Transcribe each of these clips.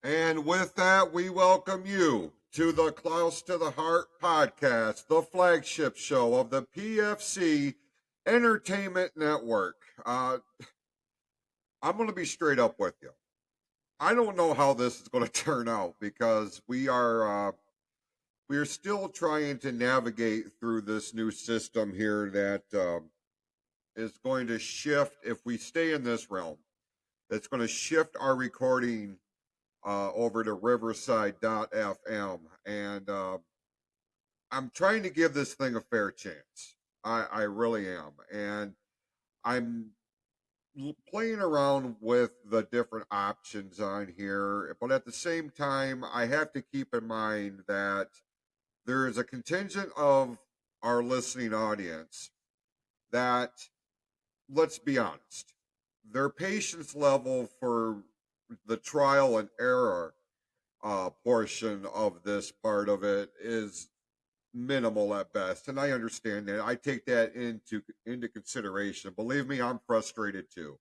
And with that, we welcome you to the Clouse to the Heart podcast, the flagship show of the PFC Entertainment Network. I'm going to be straight up with you. I don't know how this is going to turn out because we are still trying to navigate through this new system here that is going to shift if we stay in this realm. That's going to shift our recording over to Riverside.fm, and I'm trying to give this thing a fair chance. I really am, and I'm playing around with the different options on here, but at the same time, I have to keep in mind that there is a contingent of our listening audience that, let's be honest, their patience level for the trial and error portion of this part of it is minimal at best, and I understand that. I take that into consideration. Believe me, I'm frustrated too.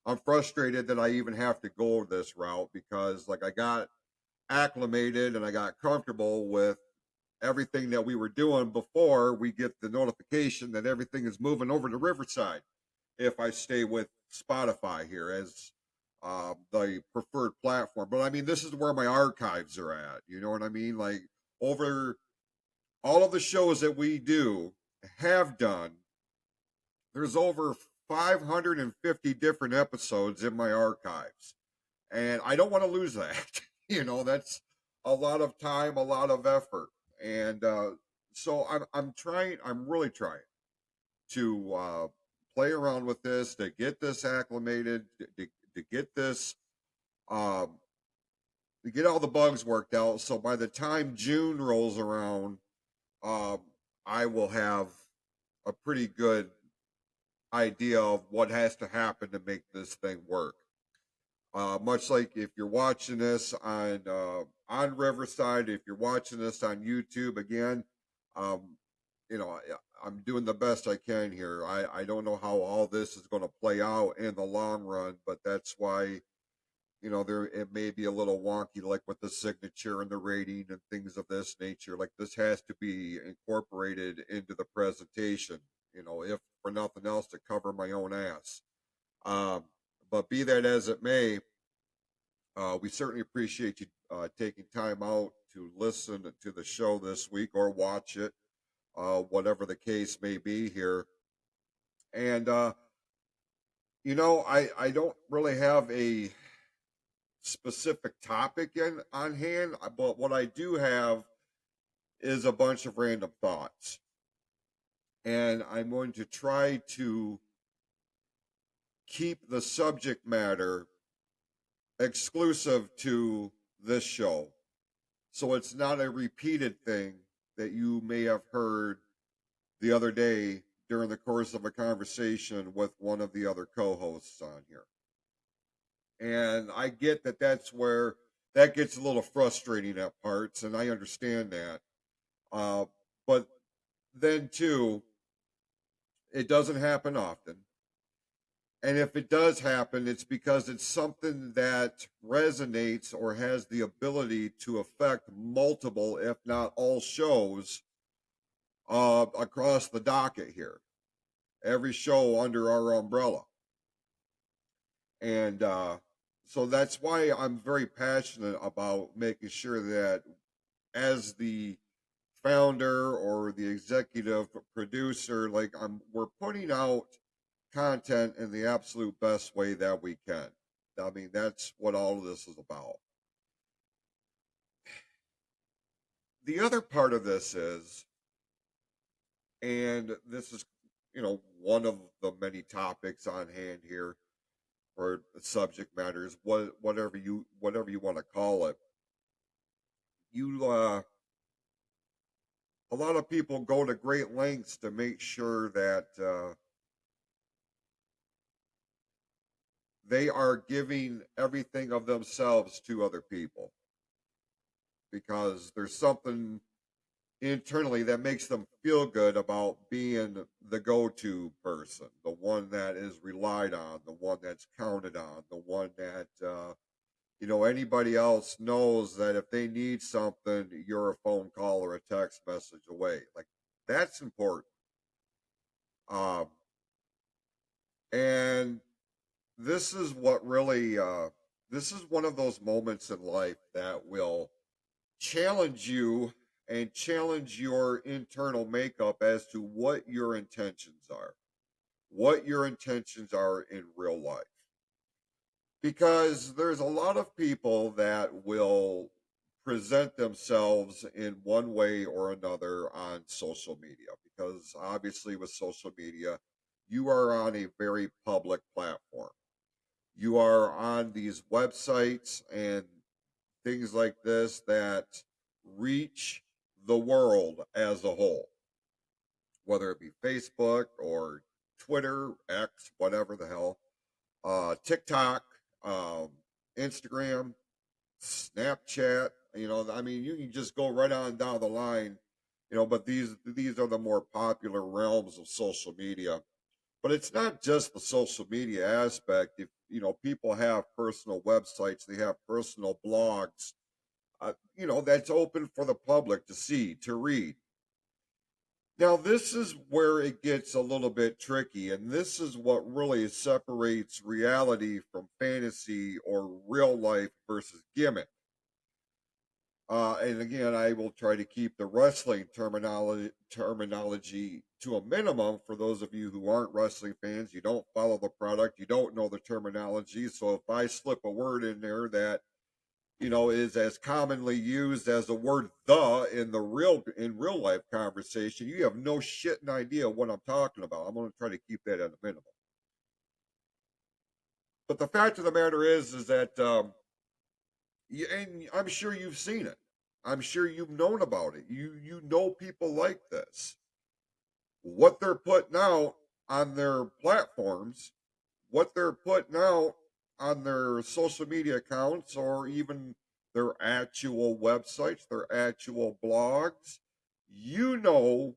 I'm frustrated that I even have to go this route because, like, I got acclimated and I got comfortable with everything that we were doing before we get the notification that everything is moving over to Riverside. If I stay with Spotify here as the preferred platform, but I mean, this is where my archives are at. You know what I mean? Like, over all of the shows that we do have done, there's over 550 different episodes in my archives, and I don't want to lose that. That's a lot of time, a lot of effort, and so I'm trying. I'm really trying to play around with this to get this acclimated, to get this um, to get all the bugs worked out. So by the time June rolls around, um, I will have a pretty good idea of what has to happen to make this thing work. Much like if you're watching this on Riverside, if you're watching this on YouTube, again, um, I'm doing the best I can here. I don't know how all this is going to play out in the long run, but that's why there it may be a little wonky, like with the signature and the rating and things of this nature. Like, this has to be incorporated into the presentation, if for nothing else, to cover my own ass. um, but be that as it may, we certainly appreciate you taking time out to listen to the show this week or watch it, whatever the case may be here. And I don't really have a specific topic in on hand, but what I do have is a bunch of random thoughts, and I'm going to try to keep the subject matter exclusive to this show, so it's not a repeated thing that you may have heard the other day during the course of a conversation with one of the other co-hosts on here. And I get that that's where that gets a little frustrating at parts, and I understand that. Uh, but then, too, it doesn't happen often. And if it does happen, it's because it's something that resonates or has the ability to affect multiple, if not all, shows across the docket here. Every show under our umbrella. And so that's why I'm very passionate about making sure that, as the founder or the executive producer, like, we're putting out content in the absolute best way that we can. I mean, that's what all of this is about. The other part of this is, and this is, one of the many topics on hand here, or subject matters, whatever you want to call it. You A lot of people go to great lengths to make sure that they are giving everything of themselves to other people, because there's something internally that makes them feel good about being the go-to person, the one that is relied on, the one that's counted on, the one that Anybody else knows that if they need something, you're a phone call or a text message away. Like, that's important. Um, and this is what really, this is one of those moments in life that will challenge you and challenge your internal makeup as to what your intentions are, what your intentions are in real life. Because there's a lot of people that will present themselves in one way or another on social media. Because obviously, with social media, you are on a very public platform. You are on these websites and things like this that reach the world as a whole, whether it be Facebook or Twitter, X, whatever the hell, TikTok, um, Instagram, Snapchat. I mean, you can just go right on down the line. But these are the more popular realms of social media. But it's not just the social media aspect. If people have personal websites, they have personal blogs. That's open for the public to see, to read. Now, this is where it gets a little bit tricky, and this is what really separates reality from fantasy or real life versus gimmick. And again, I will try to keep the wrestling terminology to a minimum for those of you who aren't wrestling fans. You don't follow the product, you don't know the terminology. So if I slip a word in there that is as commonly used as the word "the" in real life conversation, you have no shitting idea what I'm talking about. I'm going to try to keep that at a minimum. But the fact of the matter is that and I'm sure you've seen it. I'm sure you've known about it. You know people like this. What they're putting out on their platforms, what they're putting out on their social media accounts, or even their actual websites, their actual blogs, you know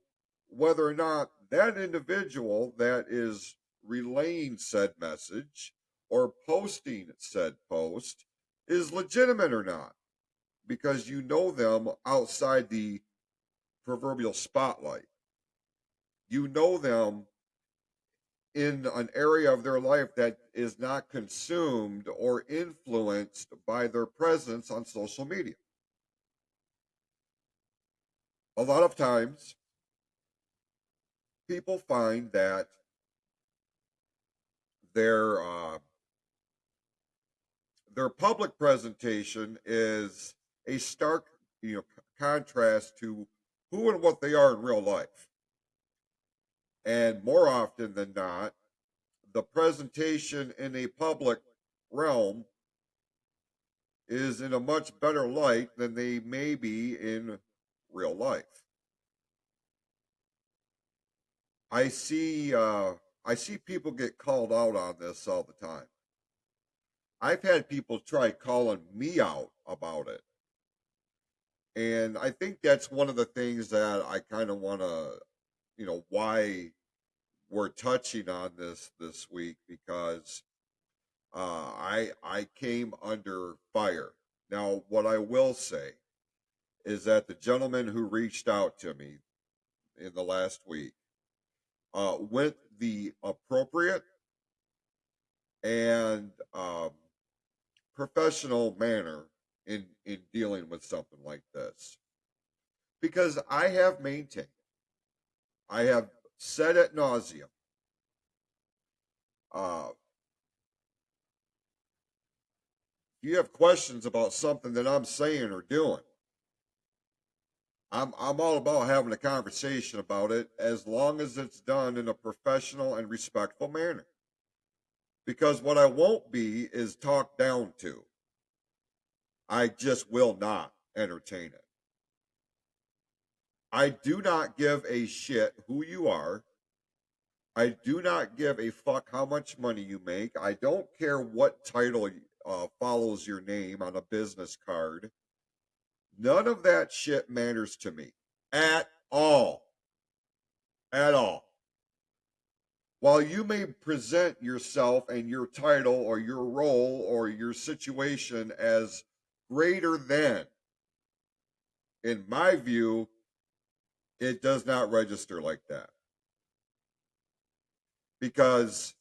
whether or not that individual that is relaying said message or posting said post is legitimate or not, because you know them outside the proverbial spotlight. You know them in an area of their life that is not consumed or influenced by their presence on social media. A lot of times, people find that their uh, their public presentation is a stark, contrast to who and what they are in real life. And more often than not, the presentation in a public realm is in a much better light than they may be in real life. I see I see people get called out on this all the time. I've had people try calling me out about it. And I think that's one of the things that I kind of want to, why we're touching on this week, because I came under fire. Now, what I will say is that the gentleman who reached out to me in the last week went the appropriate and professional manner in dealing with something like this, because I have maintained, I have said at nauseum, uh, if you have questions about something that I'm saying or doing, I'm all about having a conversation about it, as long as it's done in a professional and respectful manner. Because what I won't be is talked down to. I just will not entertain it. I do not give a shit who you are. I do not give a fuck how much money you make. I don't care what title follows your name on a business card. None of that shit matters to me at all. At all. while you may present yourself and your title or your role or your situation as greater than, in my view, it does not register like that. Because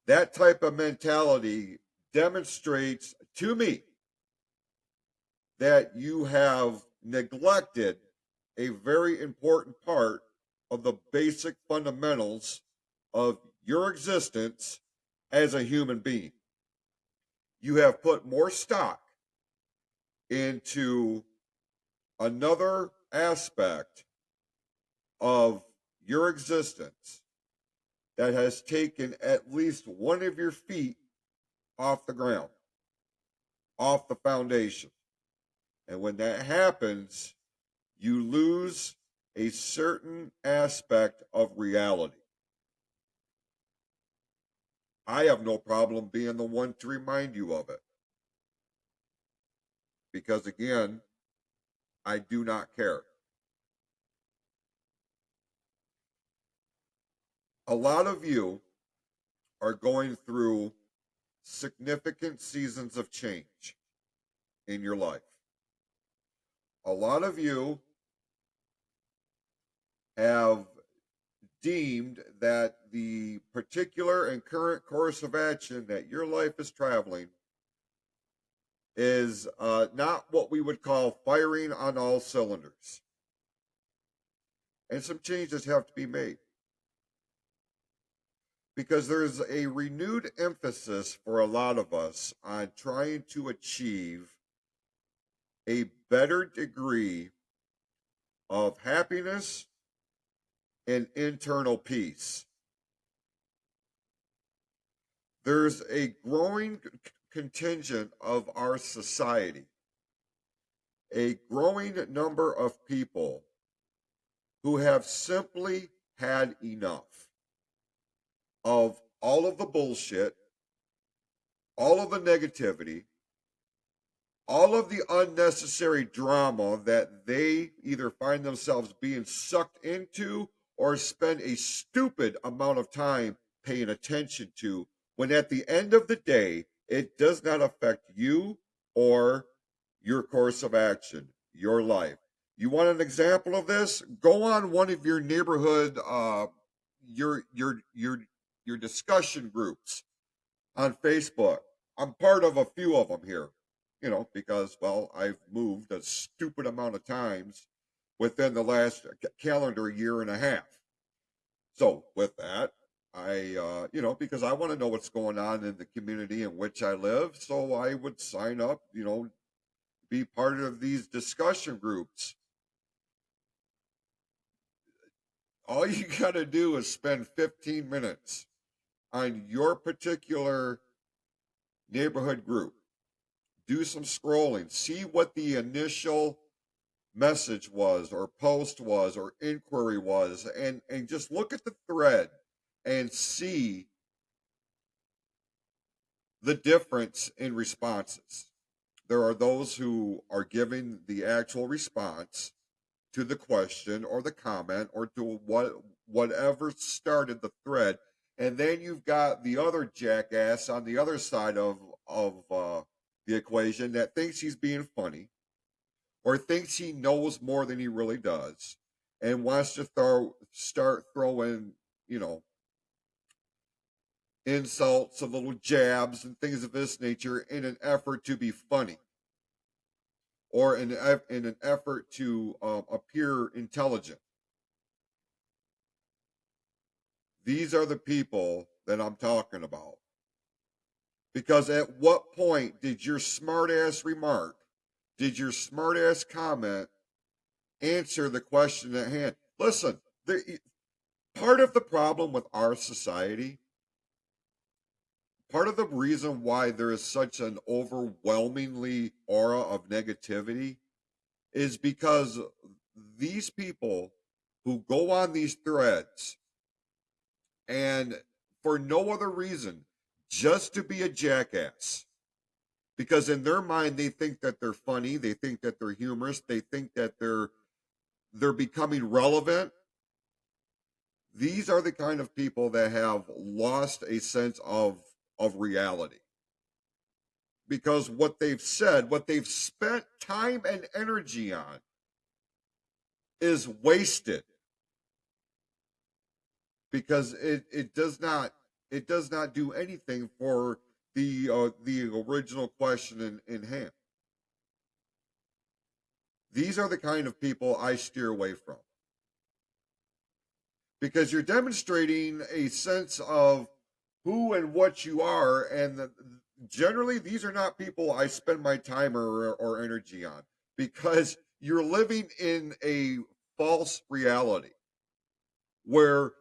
that type of mentality demonstrates to me that you have neglected a very important part of the basic fundamentals of your existence as a human being. You have put more stock into another aspect of your existence that has taken at least one of your feet off the ground, off the foundation. And when that happens, you lose a certain aspect of reality. I have no problem being the one to remind you of it. Because again, I do not care. A lot of you are going through significant seasons of change in your life. A lot of you have deemed that the particular and current course of action that your life is traveling is not what we would call firing on all cylinders. And some changes have to be made. Because there's a renewed emphasis for a lot of us on trying to achieve a better degree of happiness and internal peace. There's a growing contingent of our society, a growing number of people who have simply had enough of all of the bullshit, all of the negativity, all of the unnecessary drama that they either find themselves being sucked into or spend a stupid amount of time paying attention to, when at the end of the day, it does not affect you or your course of action, your life. You want an example of this? Go on one of your neighborhood, your your your your discussion groups on Facebook. I'm part of a few of them here, because, well, I've moved a stupid amount of times within the last calendar year and a half. So with that, because I want to know what's going on in the community in which I live, so I would sign up, be part of these discussion groups. All you got to do is spend 15 minutes on your particular neighborhood group. Do some scrolling, see what the initial message was or post was or inquiry was, and just look at the thread and see the difference in responses. There are those who are giving the actual response to the question or the comment or to whatever started the thread, and then you've got the other jackass on the other side of the equation that thinks he's being funny or thinks he knows more than he really does and wants to start throwing, insults and little jabs and things of this nature in an effort to be funny or in an effort to appear intelligent. These are the people that I'm talking about. Because at what point did your smartass remark, did your smartass comment answer the question at hand? Listen, part of the problem with our society, part of the reason why there is such an overwhelmingly aura of negativity is because these people who go on these threads and for no other reason, just to be a jackass. Because in their mind, they think that they're funny, they think that they're humorous, they think that they're becoming relevant. These are the kind of people that have lost a sense of reality, because what they've said, what they've spent time and energy on, is wasted, because it does not do anything for the original question in hand. These are the kind of people I steer away from, because you're demonstrating a sense of who and what you are, and generally these are not people I spend my time or energy on, because you're living in a false reality where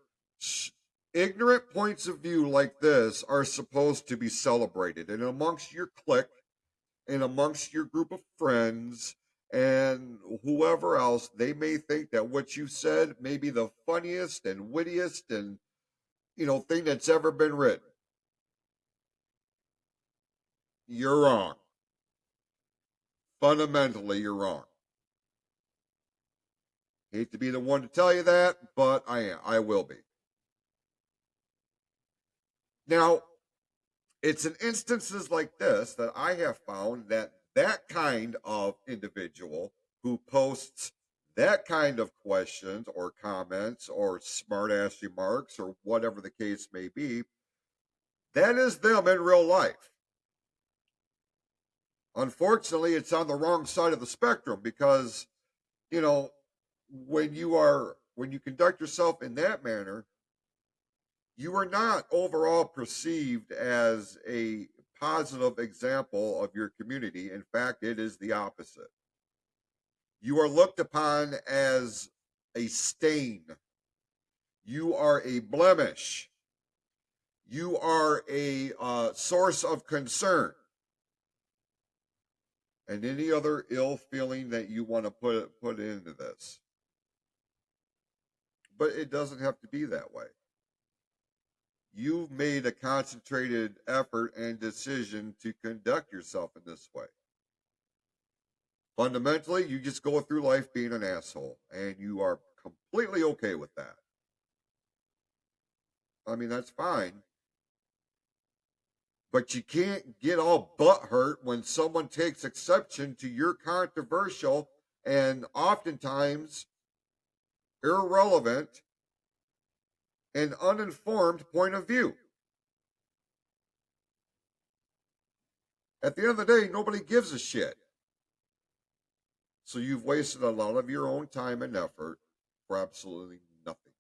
ignorant points of view like this are supposed to be celebrated, and amongst your clique and amongst your group of friends and whoever else, they may think that what you said may be the funniest and wittiest and thing that's ever been written. You're wrong. Fundamentally, you're wrong. Hate to be the one to tell you that, but I am. I will be. Now, it's in instances like this that I have found that that kind of individual who posts that kind of questions or comments or smart ass remarks or whatever the case may be, that is them in real life. Unfortunately, it's on the wrong side of the spectrum, because, you know, when you conduct yourself in that manner, you are not overall perceived as a positive example of your community. In fact, it is the opposite. You are looked upon as a stain. You are a blemish. You are a source of concern, and any other ill feeling that you want to put into this. But it doesn't have to be that way. You've made a concentrated effort and decision to conduct yourself in this way. Fundamentally, you just go through life being an asshole, and you are completely okay with that. I mean, that's fine. But you can't get all butthurt when someone takes exception to your controversial and oftentimes irrelevant and uninformed point of view. At the end of the day, nobody gives a shit. So you've wasted a lot of your own time and effort for absolutely nothing.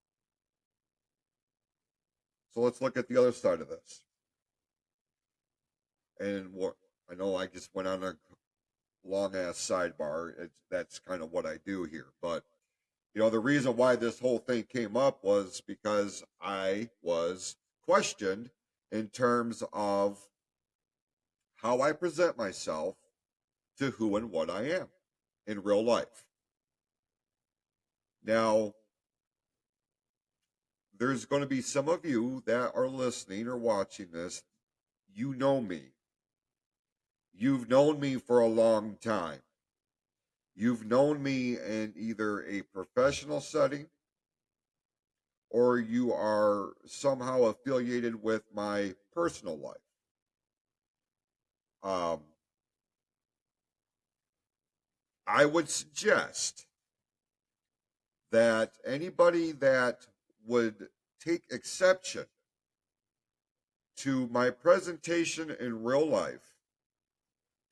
So let's look at the other side of this. And what I know, I just went on a long ass sidebar. That's kind of what I do here. But the reason why this whole thing came up was because I was questioned in terms of how I present myself to who and what I am in real life. Now, there's going to be some of you that are listening or watching this. You know me. You've known me for a long time. You've known me in either a professional setting, or you are somehow affiliated with my personal life. Um, I would suggest that anybody that would take exception to my presentation in real life,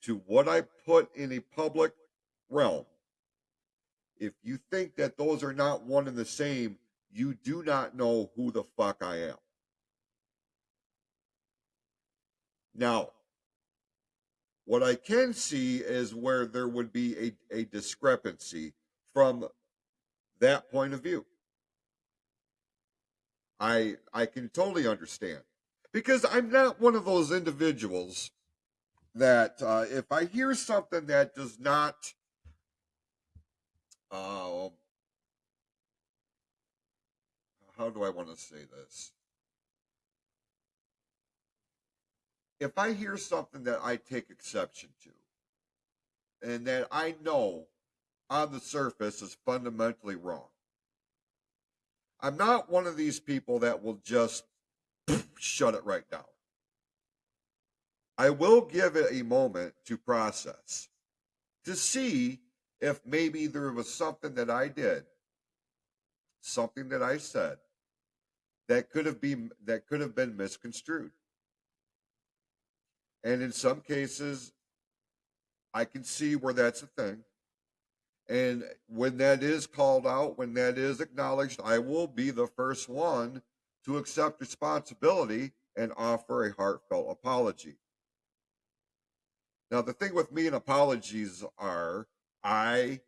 to what I put in a public realm, if you think that those are not one and the same, you do not know who the fuck I am. Now, what I can see is where there would be a discrepancy from that point of view. I can totally understand, because I'm not one of those individuals that if I hear something that does not uh, how do I want to say this? If I hear something that I take exception to, and that I know on the surface is fundamentally wrong, I'm not one of these people that will just shut it right down. I will give it a moment to process, to see if maybe there was something that I did, something that I said that could have been misconstrued. And in some cases, I can see where that's a thing. And when that is called out, when that is acknowledged, I will be the first one to accept responsibility and offer a heartfelt apology. Now, the thing with me and apologies are I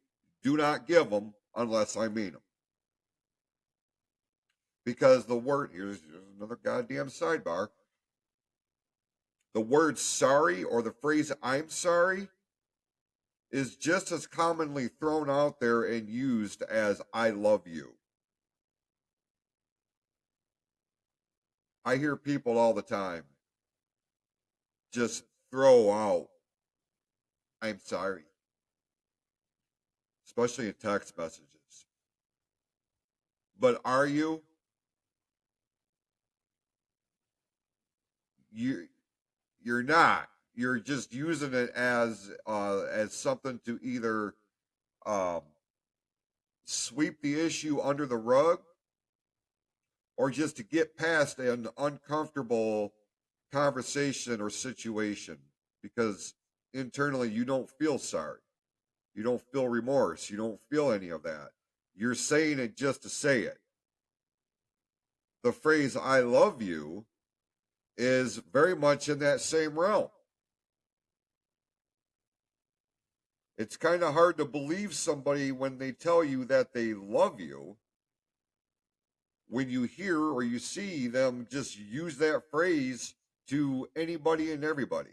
do not give them unless I mean them. Because the word, here's another goddamn sidebar, the word sorry or the phrase I'm sorry is just as commonly thrown out there and used as I love you. I hear people all the time just throw out I'm sorry, especially in text messages. But are you? You you're not. You're just using it as something to either um, sweep the issue under the rug or just to get past an uncomfortable conversation or situation because internally you don't feel sorry. You don't feel remorse. You don't feel any of that. You're saying it just to say it. The phrase I love you is very much in that same realm. It's kind of hard to believe somebody when they tell you that they love you when you hear or you see them just use that phrase to anybody and everybody.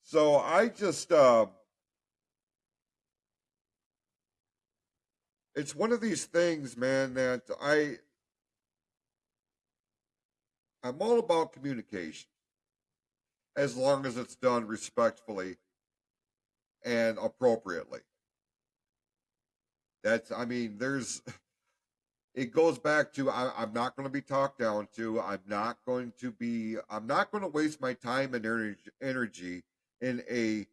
So I just, it's one of these things, man, that I'm all about communication as long as it's done respectfully and appropriately. That's, I mean, there's, it goes back to I'm not going to be talked down to. I'm not going to waste my time and energy in a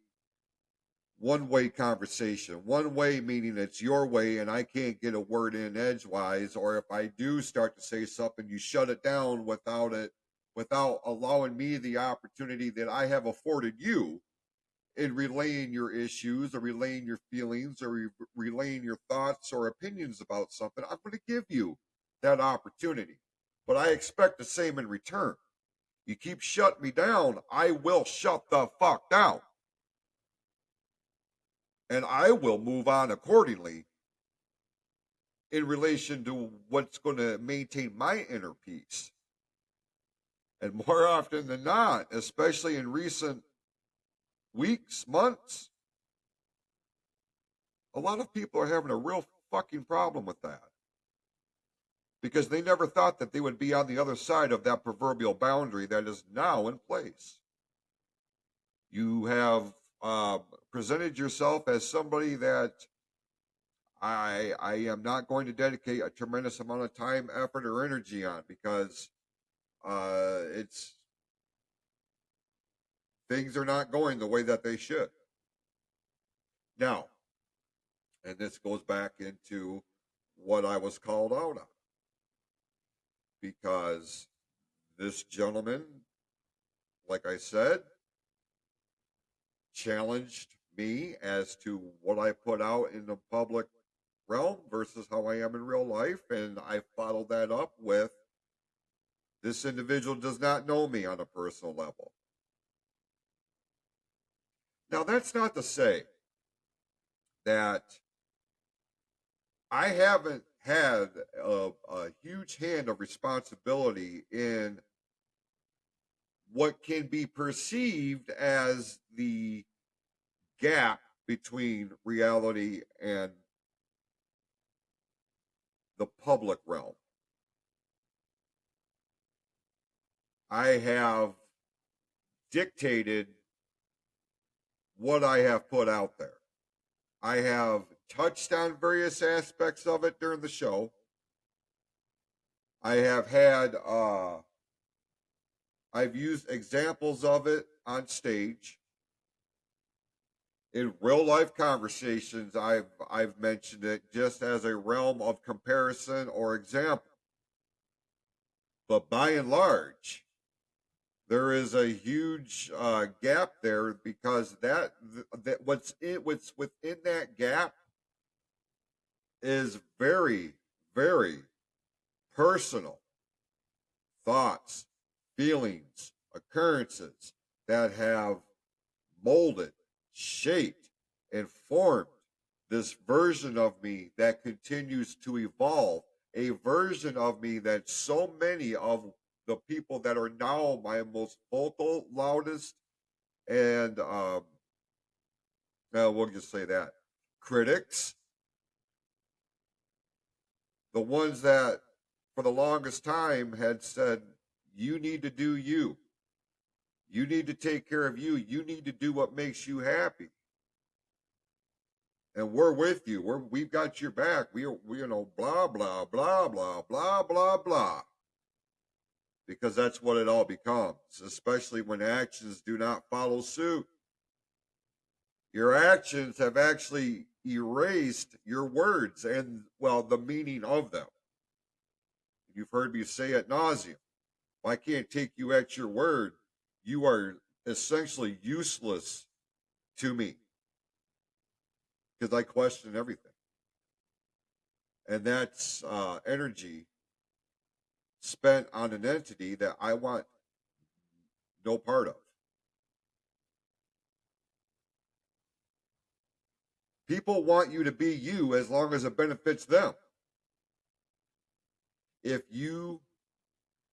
one way conversation. One way meaning it's your way and I can't get a word in edgewise, or if I do start to say something, you shut it down without allowing me the opportunity that I have afforded you in relaying your issues or relaying your feelings or relaying your thoughts or opinions about something. I'm going to give you that opportunity, but I expect the same in return. You keep shutting me down, I will shut the fuck down. And I will move on accordingly in relation to what's going to maintain my inner peace. And more often than not, especially in recent weeks, months, a lot of people are having a real fucking problem with that because they never thought that they would be on the other side of that proverbial boundary that is now in place. You have presented yourself as somebody that I am not going to dedicate a tremendous amount of time, effort, or energy on because it's things are not going the way that they should. Now, and this goes back into what I was called out on because this gentleman, like I said, challenged me as to what I put out in the public realm versus how I am in real life. And I followed that up with this individual does not know me on a personal level. Now, that's not to say that I haven't had a huge hand of responsibility in what can be perceived as the gap between reality and the public realm. I have dictated what I have put out there. I have touched on various aspects of it during the show. I have had I've used examples of it on stage. In real life conversations, I've mentioned it just as a realm of comparison or example. But by and large, there is a huge gap there because what's within that gap is very, very personal thoughts, feelings, occurrences that have molded, shaped, and formed this version of me that continues to evolve. A version of me that so many of the people that are now my most vocal, loudest, and we'll just say that critics, the ones that for the longest time had said, you need to do you. You need to take care of you. You need to do what makes you happy. And we're with you. We've got your back. We blah blah blah blah blah blah blah. Because that's what it all becomes, especially when actions do not follow suit. Your actions have actually erased your words and, well, the meaning of them. You've heard me say ad nauseum. If I can't take you at your word, you are essentially useless to me because I question everything. And that's energy spent on an entity that I want no part of. People want you to be you as long as it benefits them. If you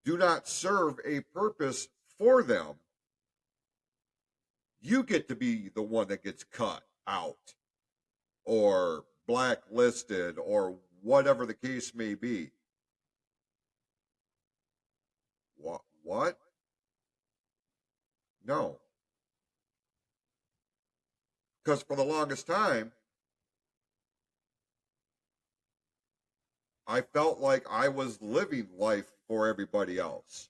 do not serve a purpose for them, you get to be the one that gets cut out or blacklisted or whatever the case may be. What? No. Because for the longest time, I felt like I was living life for everybody else.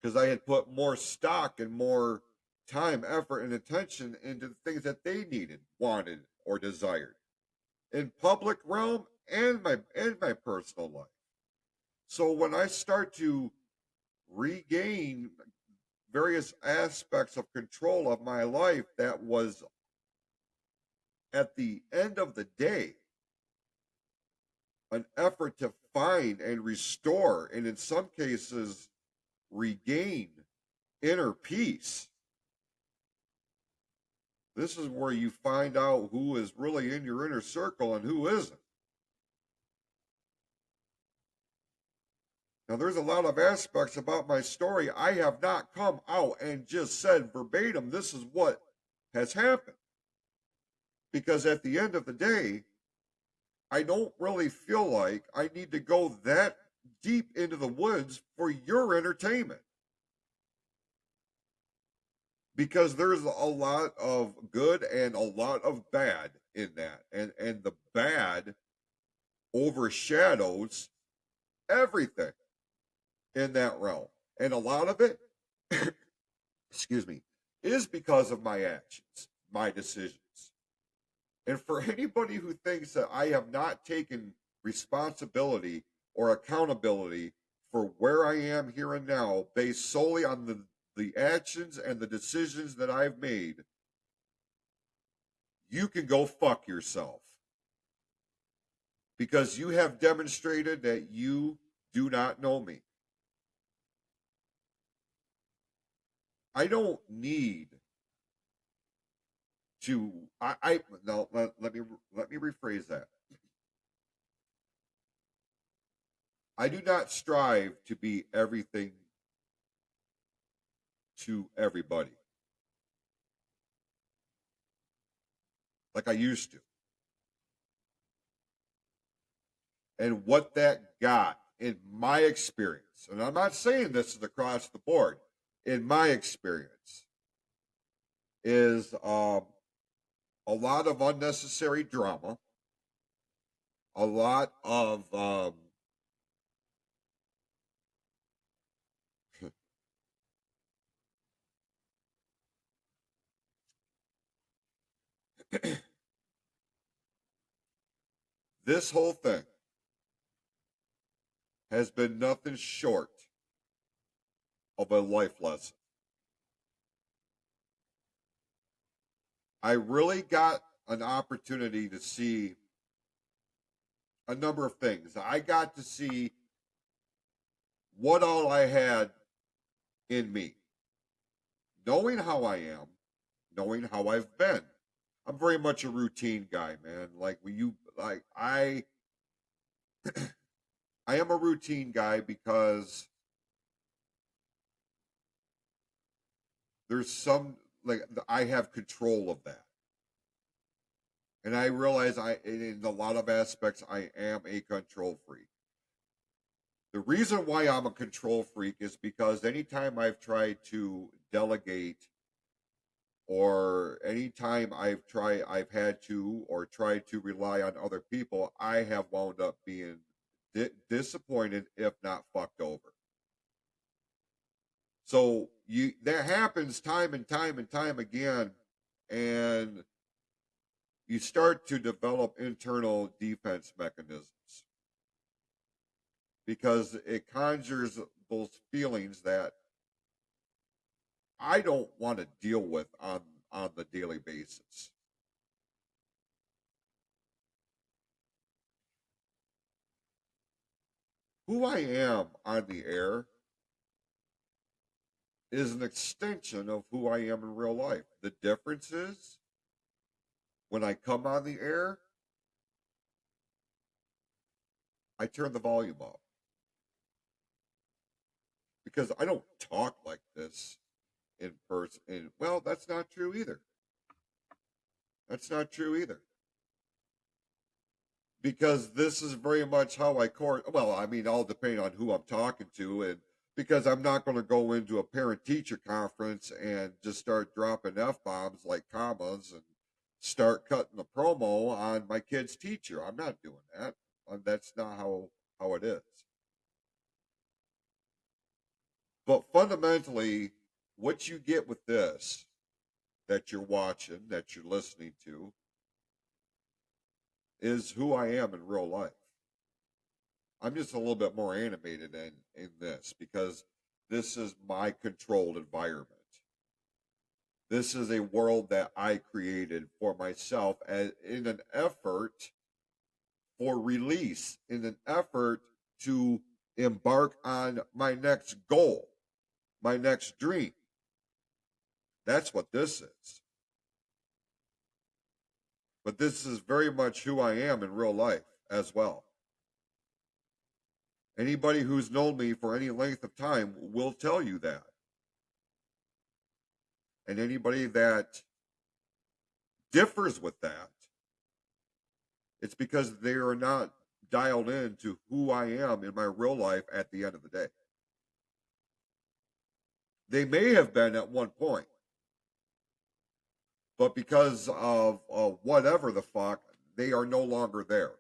Because I had put more stock and more time, effort, and attention into the things that they needed, wanted, or desired in public realm and my personal life. So when I start to regain various aspects of control of my life that was at the end of the day an effort to find and restore, and in some cases, regain inner peace. This is where you find out who is really in your inner circle and who isn't. Now, there's a lot of aspects about my story I have not come out and just said verbatim, this is what has happened. Because at the end of the day, I don't really feel like I need to go that deep into the woods for your entertainment. Because there's a lot of good and a lot of bad in that. And the bad overshadows everything in that realm. And a lot of it, excuse me, is because of my actions, my decisions. And for anybody who thinks that I have not taken responsibility or accountability for where I am here and now based solely on the actions and the decisions that I've made, you can go fuck yourself. Because you have demonstrated that you do not know me. I don't need to no, let me rephrase that. I do not strive to be everything to everybody like I used to. And what that got in my experience, and I'm not saying this is across the board, in my experience, is a lot of unnecessary drama, a lot of this whole thing has been nothing short of a life lesson. I really got an opportunity to see a number of things. I got to see what all I had in me, knowing how I am, knowing how I've been. I'm very much a routine guy, man. Like when you like I am a routine guy because there's some like I have control of that. And I realize in a lot of aspects I am a control freak. The reason why I'm a control freak is because anytime I've tried to delegate or anytime I've had to or tried to rely on other people, I have wound up being disappointed if not fucked over. So you that happens time and time and time again, and you start to develop internal defense mechanisms because it conjures those feelings that I don't want to deal with on the daily basis. Who I am on the air is an extension of who I am in real life. The difference is when I come on the air, I turn the volume up because I don't talk like this in person. And well, that's not true either. That's not true either. Because this is very much how I court. Well, I mean, all depending on who I'm talking to, and because I'm not going to go into a parent teacher conference and just start dropping f bombs like commas and start cutting the promo on my kid's teacher. I'm not doing that. That's not how it is. But fundamentally, what you get with this that you're watching, that you're listening to, is who I am in real life. I'm just a little bit more animated in this because this is my controlled environment. This is a world that I created for myself as, in an effort for release, in an effort to embark on my next goal, my next dream. That's what this is. But this is very much who I am in real life as well. Anybody who's known me for any length of time will tell you that. And anybody that differs with that, it's because they are not dialed in to who I am in my real life at the end of the day. They may have been at one point, but because of whatever the fuck, they are no longer there.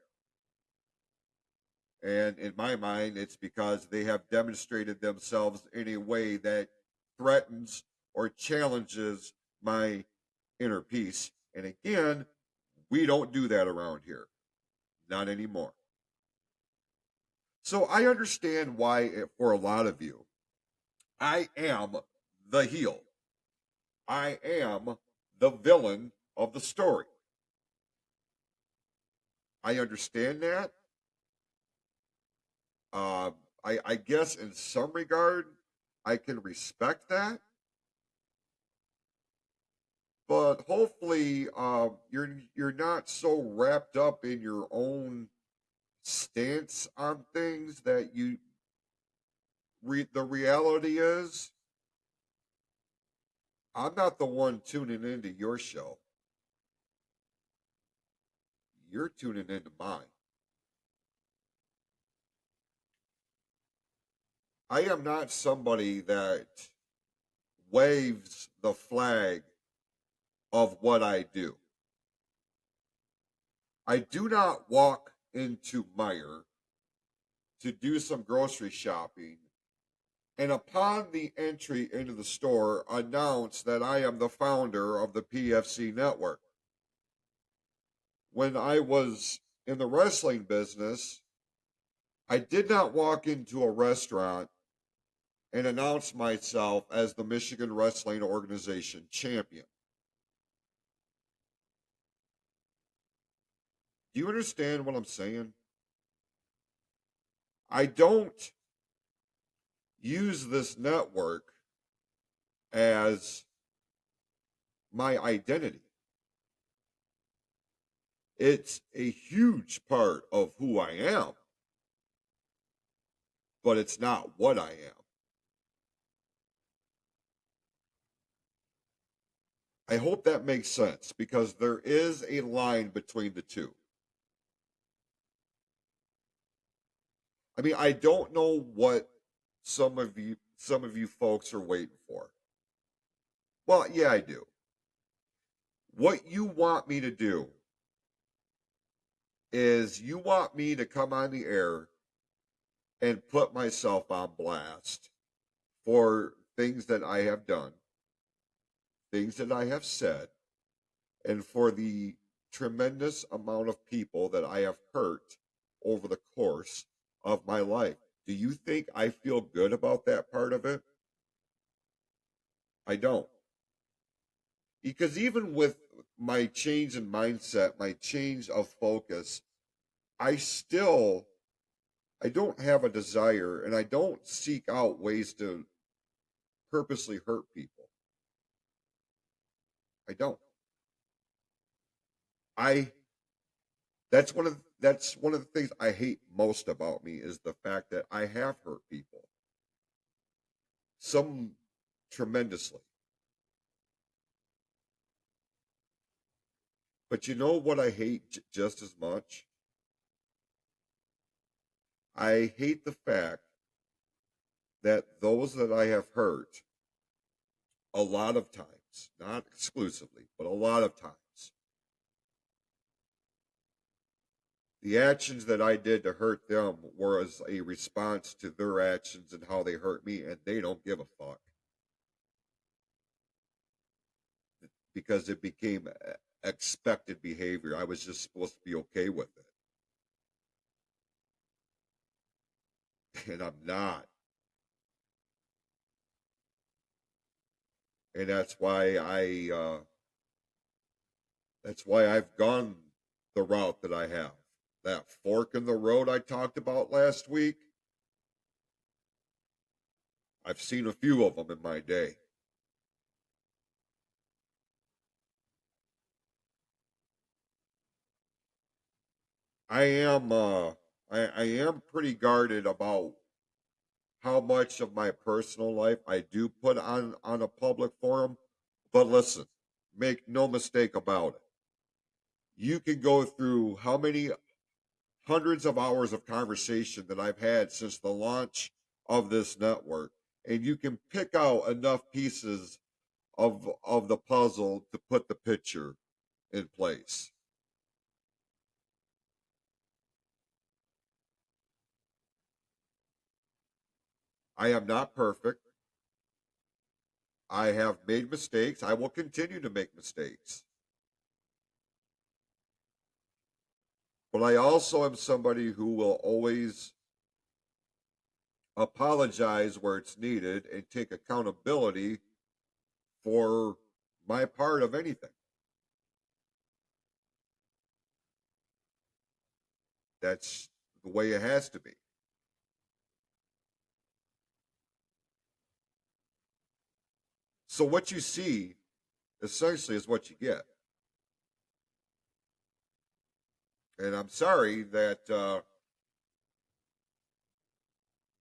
And in my mind, it's because they have demonstrated themselves in a way that threatens or challenges my inner peace. And again, we don't do that around here. Not anymore. So I understand why, for a lot of you, I am the heel. I am the villain of the story. I understand that. Uh, I guess in some regard, I can respect that. But hopefully, you're not so wrapped up in your own stance on things that the reality is I'm not the one tuning into your show. You're tuning into mine. I am not somebody that waves the flag of what I do. I do not walk into Meijer to do some grocery shopping and upon the entry into the store announce that I am the founder of the PFC network. When I was in the wrestling business, I did not walk into a restaurant and announce myself as the Michigan Wrestling Organization champion. Do you understand what I'm saying? I don't use this network as my identity. It's a huge part of who I am, but it's not what I am. I hope that makes sense because there is a line between the two. I mean, I don't know what some of you folks are waiting for. Well, yeah, I do. What you want me to do is you want me to come on the air and put myself on blast for things that I have done, things that I have said, and for the tremendous amount of people that I have hurt over the course of my life. Do you think I feel good about that part of it? I don't. Because even with my change in mindset, my change of focus, I still I don't have a desire and I don't seek out ways to purposely hurt people. I don't. I that's one of the things I hate most about me is the fact that I have hurt people. Some tremendously. But you know what I hate just as much? I hate the fact that those that I have hurt a lot of times, not exclusively, but a lot of times, the actions that I did to hurt them were as a response to their actions and how they hurt me, and they don't give a fuck because it became expected behavior. I was just supposed to be okay with it, and I'm not. And that's why I've gone the route that I have. That fork in the road I talked about last week, I've seen a few of them in my day. I am I am pretty guarded about how much of my personal life I do put on a public forum. But listen, make no mistake about it. You can go through how many hundreds of hours of conversation that I've had since the launch of this network, and you can pick out enough pieces of the puzzle to put the picture in place. I am not perfect. I have made mistakes. I will continue to make mistakes. But I also am somebody who will always apologize where it's needed and take accountability for my part of anything. That's the way it has to be. So what you see essentially is what you get. And I'm sorry that,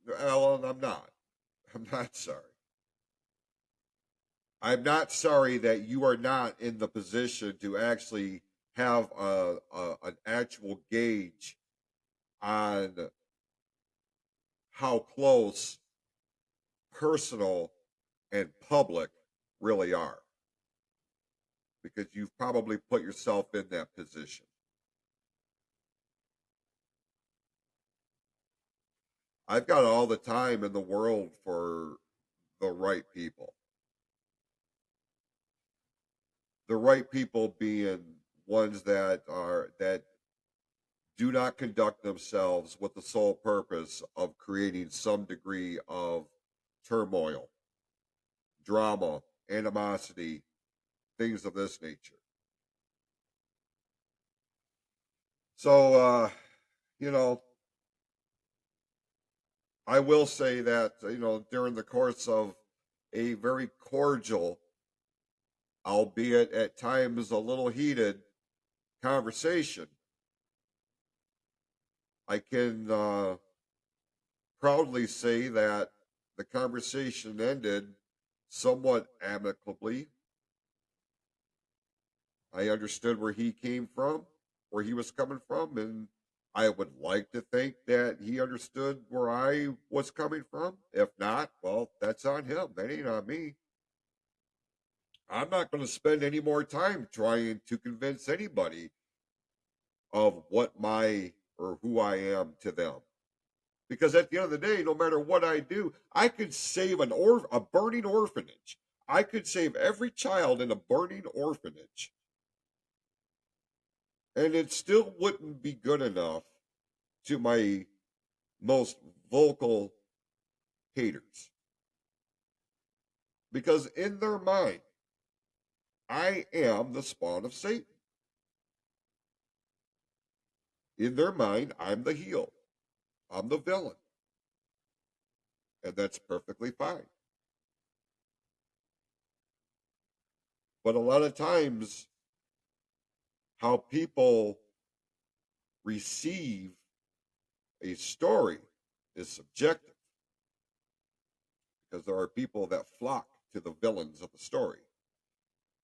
well, I'm not. I'm not sorry. I'm not sorry that you are not in the position to actually have an actual gauge on how close personal and public really are because you've probably put yourself in that position. I've got all the time in the world for the right people. The right people being ones that do not conduct themselves with the sole purpose of creating some degree of turmoil, drama, animosity, things of this nature. So, you know, I will say that, during the course of a very cordial, albeit at times a little heated conversation, I can proudly say that the conversation ended somewhat amicably. I understood where he came from, where he was coming from, and I would like to think that he understood where I was coming from. If not, well, that's on him. That ain't on me. I'm not going to spend any more time trying to convince anybody of what my or who I am to them. Because at the end of the day, no matter what I do, I could save a burning orphanage. I could save every child in a burning orphanage, and it still wouldn't be good enough to my most vocal haters. Because in their mind, I am the spawn of Satan. In their mind, I'm the heel. I'm the villain. And that's perfectly fine. But a lot of times, how people receive a story is subjective because there are people that flock to the villains of the story.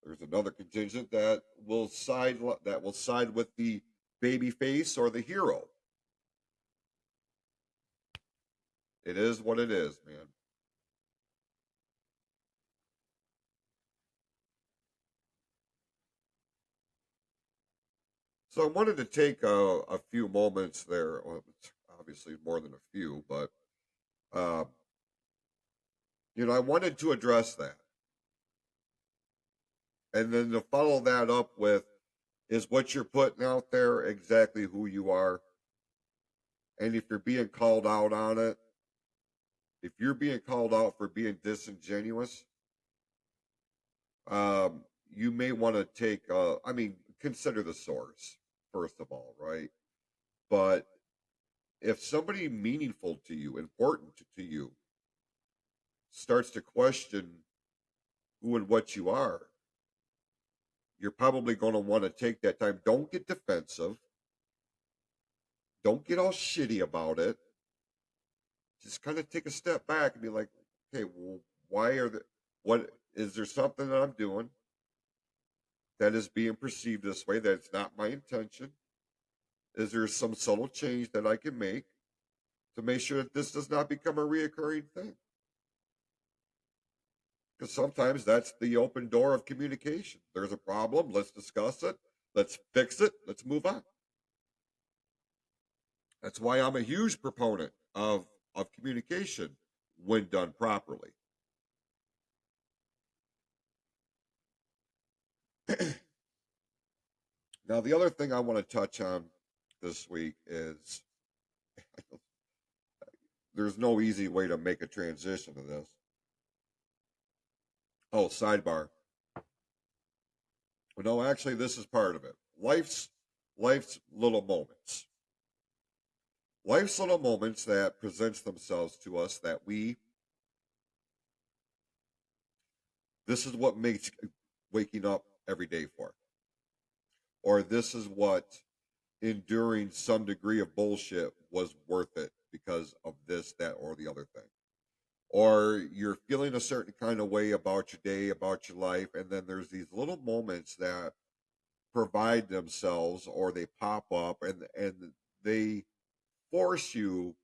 There's another contingent that will side with the baby face or the hero. It is what it is, man. So I wanted to take a few moments there. Well, it's obviously more than a few, but uh, I wanted to address that, and then to follow that up with, is what you're putting out there exactly who you are? And if you're being called out on it, if you're being called out for being disingenuous, you may want to consider the source, first of all, right? But if somebody meaningful to you, important to you, starts to question who and what you are, you're probably going to want to take that time. Don't get defensive. Don't get all shitty about it. Just kind of take a step back and be like, okay, well, what is there something that I'm doing that is being perceived this way that's not my intention? Is there some subtle change that I can make to make sure that this does not become a reoccurring thing? Because sometimes that's the open door of communication. There's a problem. Let's discuss it. Let's fix it. Let's move on. That's why I'm a huge proponent of communication when done properly. Now, the other thing I want to touch on this week is there's no easy way to make a transition to this. Oh, sidebar. Well, no, actually, this is part of it. Life's little moments. Life's little moments that presents themselves to us that this is what makes waking up every day for. Or this is what enduring some degree of bullshit was worth it because of this, that, or the other thing. Or you're feeling a certain kind of way about your day, about your life, and then there's these little moments that provide themselves or they pop up and they force you,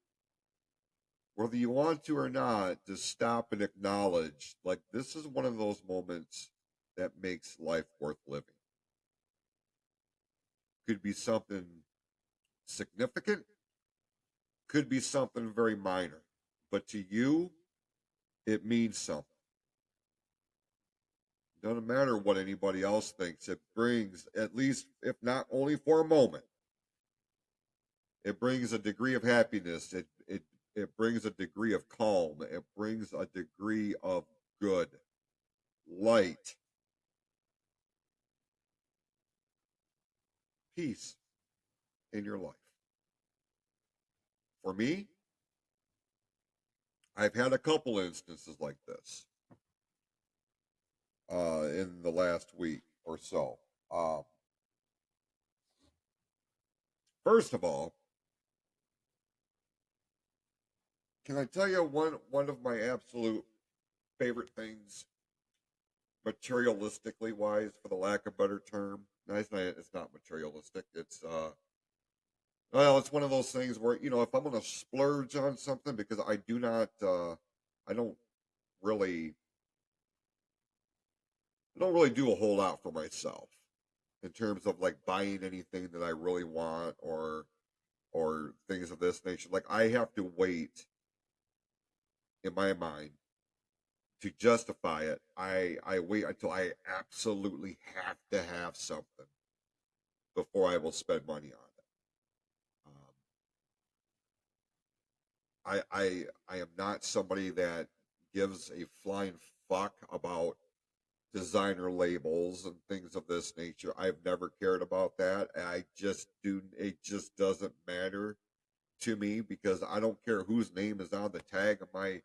whether you want to or not, to stop and acknowledge like this is one of those moments that makes life worth living. Could be something significant, could be something very minor, but to you, it means something. Doesn't matter what anybody else thinks. It brings, at least, if not only for a moment, it brings a degree of happiness. It brings a degree of calm. It brings a degree of good, light, peace in your life. For me, I've had a couple instances like this in the last week or so. Um, First of all, can I tell you one of my absolute favorite things, materialistically wise, for the lack of a better term? No, it's not materialistic. It's one of those things where, if I'm gonna splurge on something, because I really don't really do a whole lot for myself in terms of like buying anything that I really want, or things of this nature. Like, I have to wait in my mind to justify it. I wait until I absolutely have to have something before I will spend money on it. Um, I am not somebody that gives a flying fuck about designer labels and things of this nature. I've never cared about that. I just do. It just doesn't matter to me, because I don't care whose name is on the tag of my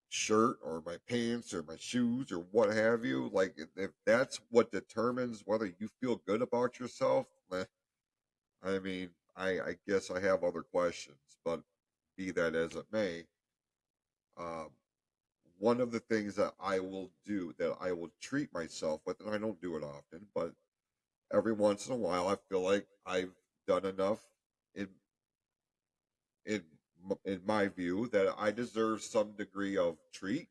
shirt or my pants or my shoes or what have you. Like, if that's what determines whether you feel good about yourself, I mean, I guess I have other questions. But be that as it may, um, one of the things that I will do, that I will treat myself with, and I don't do it often, but every once in a while, I feel like I've done enough in in in my view that I deserve some degree of treat,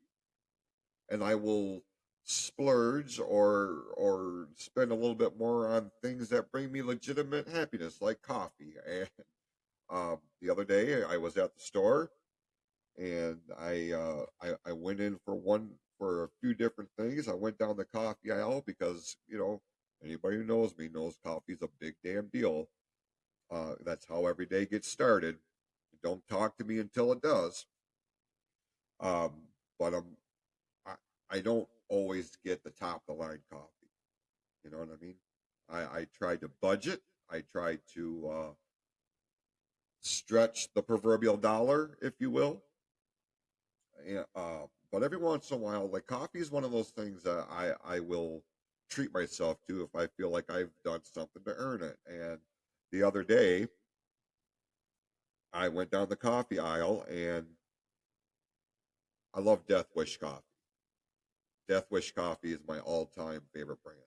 and I will splurge or spend a little bit more on things that bring me legitimate happiness, like coffee. And the other day, I was at the store, and I went in for a few different things. I went down the coffee aisle because, anybody who knows me knows coffee's a big damn deal. That's how every day gets started. Don't talk to me until it does. Um, but I, I don't always get the top of the line coffee. You know what I mean? I try to budget. I try to stretch the proverbial dollar, if you will. And, but every once in a while, like, coffee is one of those things that I will treat myself to if I feel like I've done something to earn it. And the other day, I went down the coffee aisle, and I love Death Wish coffee. Death Wish coffee is my all-time favorite brand.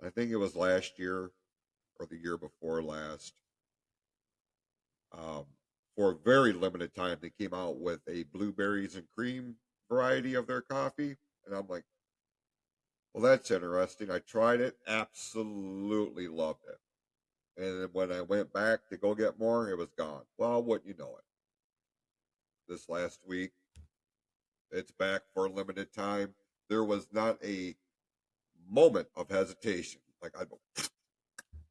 I think it was last year or the year before last. Um, for a very limited time, they came out with a blueberries and cream variety of their coffee, and I'm like, well, that's interesting. I tried it, absolutely loved it. And then when I went back to go get more, it was gone. Well, wouldn't you know it? This last week, it's back for a limited time. There was not a moment of hesitation. Like, I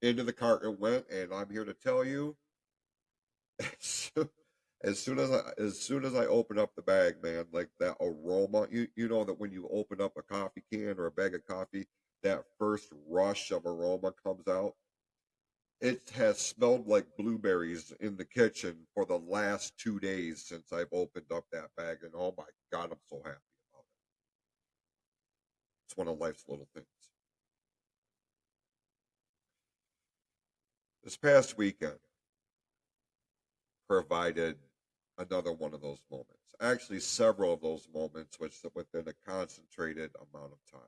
into the cart it went, and I'm here to tell you, as soon as I open up the bag, man, like, that aroma, you know that when you open up a coffee can or a bag of coffee, that first rush of aroma comes out. It has smelled like blueberries in the kitchen for the last 2 days since I've opened up that bag, and oh my God, I'm so happy about it. It's one of life's little things. This past weekend provided another one of those moments. Actually, several of those moments, which within a concentrated amount of time.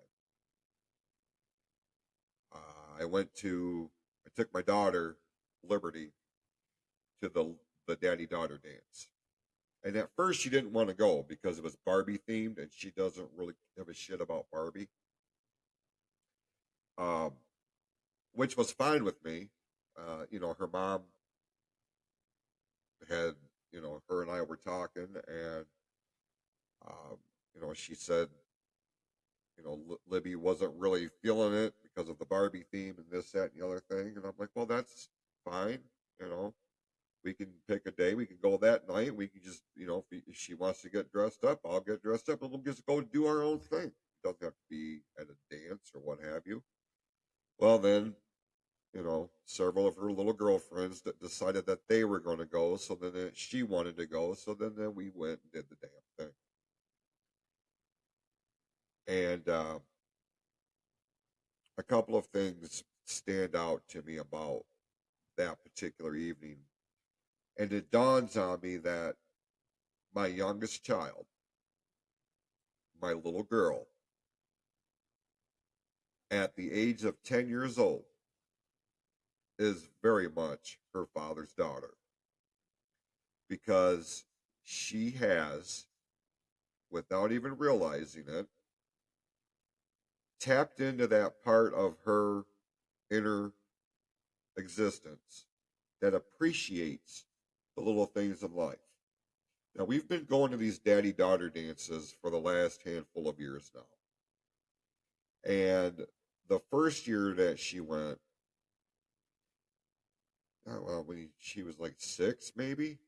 I went to, I took my daughter, Liberty, to the daddy daughter dance. And at first, she didn't want to go because it was Barbie themed, and she doesn't really give a shit about Barbie, um, which was fine with me. Her mom had, her and I were talking, and um, she said, Libby wasn't really feeling it because of the Barbie theme and this, that, and the other thing. And I'm like, well, that's fine. You know, we can pick a day. We can go that night. We can just, if she wants to get dressed up, I'll get dressed up, and we'll just go do our own thing. It doesn't have to be at a dance or what have you. Well, then, several of her little girlfriends that decided that they were going to go. So then she wanted to go. So then we went and did the damn thing. And a couple of things stand out to me about that particular evening. And it dawns on me that my youngest child, my little girl, at the age of 10 years old, is very much her father's daughter because she has, without even realizing it, tapped into that part of her inner existence that appreciates the little things in life. Now, we've been going to these daddy daughter dances for the last handful of years now. And the first year that she went, well, when she was like 6, maybe.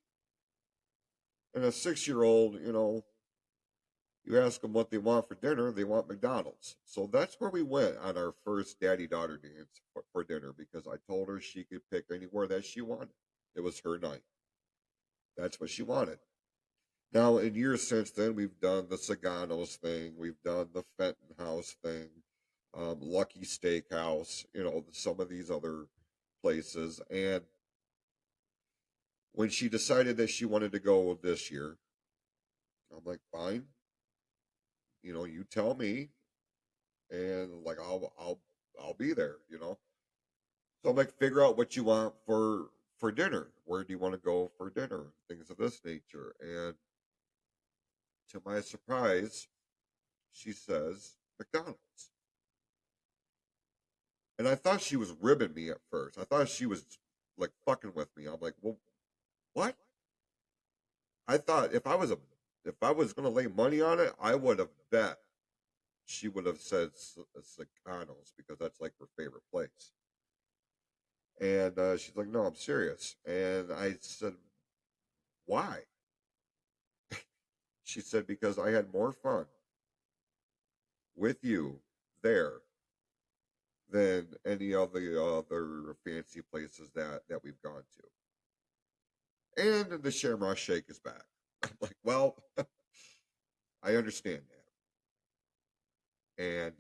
And a 6-year old, you ask them what they want for dinner, they want McDonald's. So that's where we went on our first daddy daughter dance for dinner because I told her she could pick anywhere that she wanted. It was her night. That's what she wanted. Now, in years since then, we've done the Saganos thing, we've done the Fenton House thing, Lucky Steakhouse, some of these other places. And when she decided that she wanted to go this year, I'm like, fine, you tell me, and like I'll be there. So I'm like, figure out what you want for dinner. Where do you want to go for dinner? Things of this nature. And to my surprise, she says McDonald's. And I thought she was ribbing me at first. I thought she was like fucking with me. I'm like, well, what? I thought if I was gonna lay money on it, I would have bet she would have said Sacanos because that's like her favorite place. And she's like, no, I'm serious. And I said, why? She said, because I had more fun with you there than any of the other fancy places that we've gone to. And the Shamrock Shake is back. I'm like, well, I understand that. And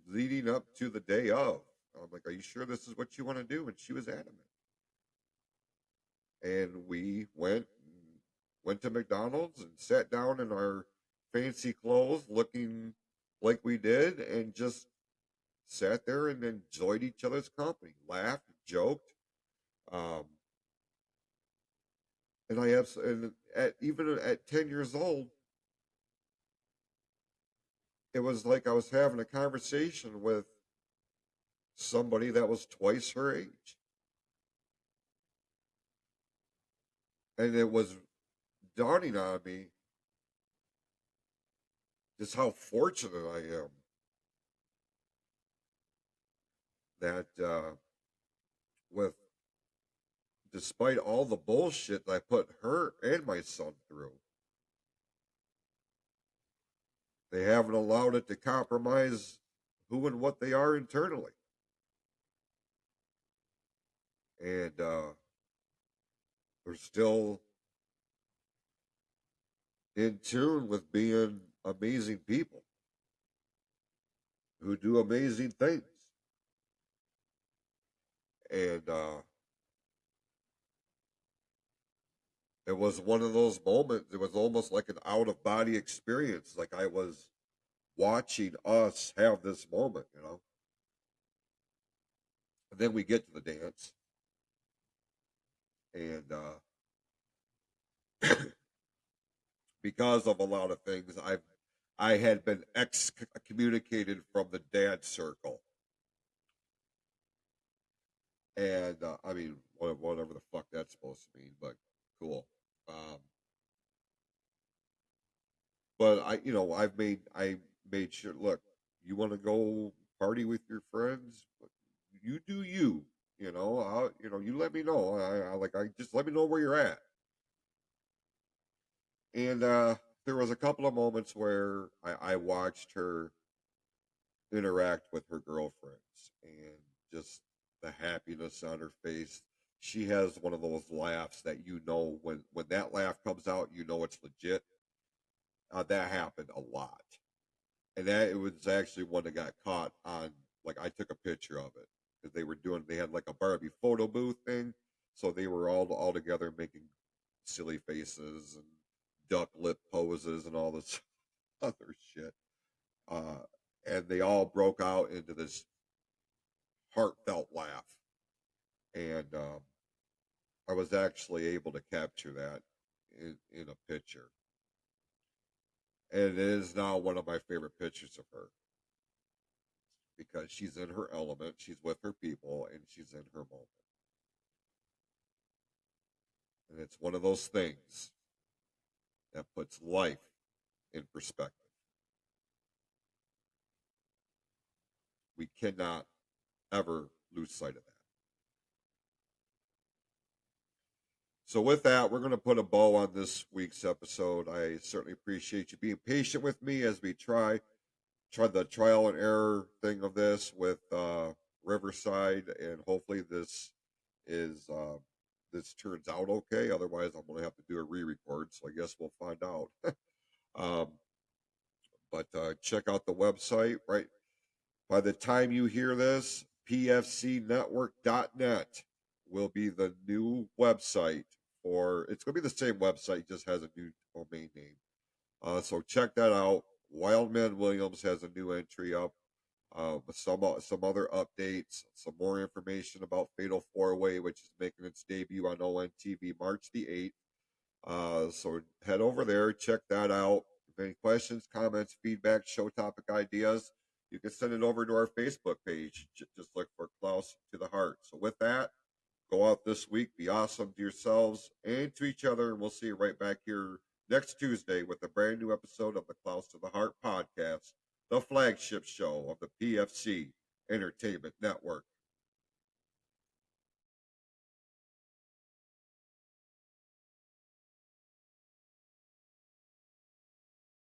leading up to the day of, I'm like, are you sure this is what you want to do? And she was adamant. And we went to McDonald's and sat down in our fancy clothes, looking like we did, and just sat there and enjoyed each other's company, laughed, joked. Um, and I have, and at even at 10 years old, it was like I was having a conversation with somebody that was twice her age, and it was dawning on me just how fortunate I am that with despite all the bullshit I put her and my son through, they haven't allowed it to compromise who and what they are internally. And they're still in tune with being amazing people who do amazing things. And it was one of those moments, it was almost like an out of body experience. Like I was watching us have this moment. And then we get to the dance. And because of a lot of things, I had been excommunicated from the dad circle. And I mean, whatever the fuck that's supposed to mean, but cool. Um, but I made sure. Look, you want to go party with your friends? You do you. You let me know. I just let me know where you're at. And there was a couple of moments where I watched her interact with her girlfriends and just the happiness on her face. She has one of those laughs that when that laugh comes out, you know it's legit. That happened a lot, and that it was actually one that got caught on. Like I took a picture of it because they had like a Barbie photo booth thing, so they were all together making silly faces and duck lip poses and all this other shit. Uh, and they all broke out into this heartfelt laugh. And I was actually able to capture that in a picture. And it is now one of my favorite pictures of her because she's in her element, she's with her people, and she's in her moment. And it's one of those things that puts life in perspective. We cannot ever lose sight of that. So, with that, we're going to put a bow on this week's episode. I certainly appreciate you being patient with me as we try the trial and error thing of this with Riverside, and hopefully is this turns out okay. Otherwise, I'm going to have to do a re-record. So I guess we'll find out. um, but check out the website. Right by the time you hear this, pfcnetwork.net will be the new website for. It's going to be the same website, just has a new domain name. So check that out. Wildman Williams has a new entry up with some other updates, some more information about Fatal Four Way, which is making its debut on ONTV March the 8th. So head over there, check that out. If any questions, comments, feedback, show topic ideas, you can send it over to our Facebook page. Just look for Clouse to the Heart. So with that, go out this week, be awesome to yourselves and to each other, and we'll see you right back here next Tuesday with a brand new episode of the Clouse to the Heart podcast, the flagship show of the PFC Entertainment Network.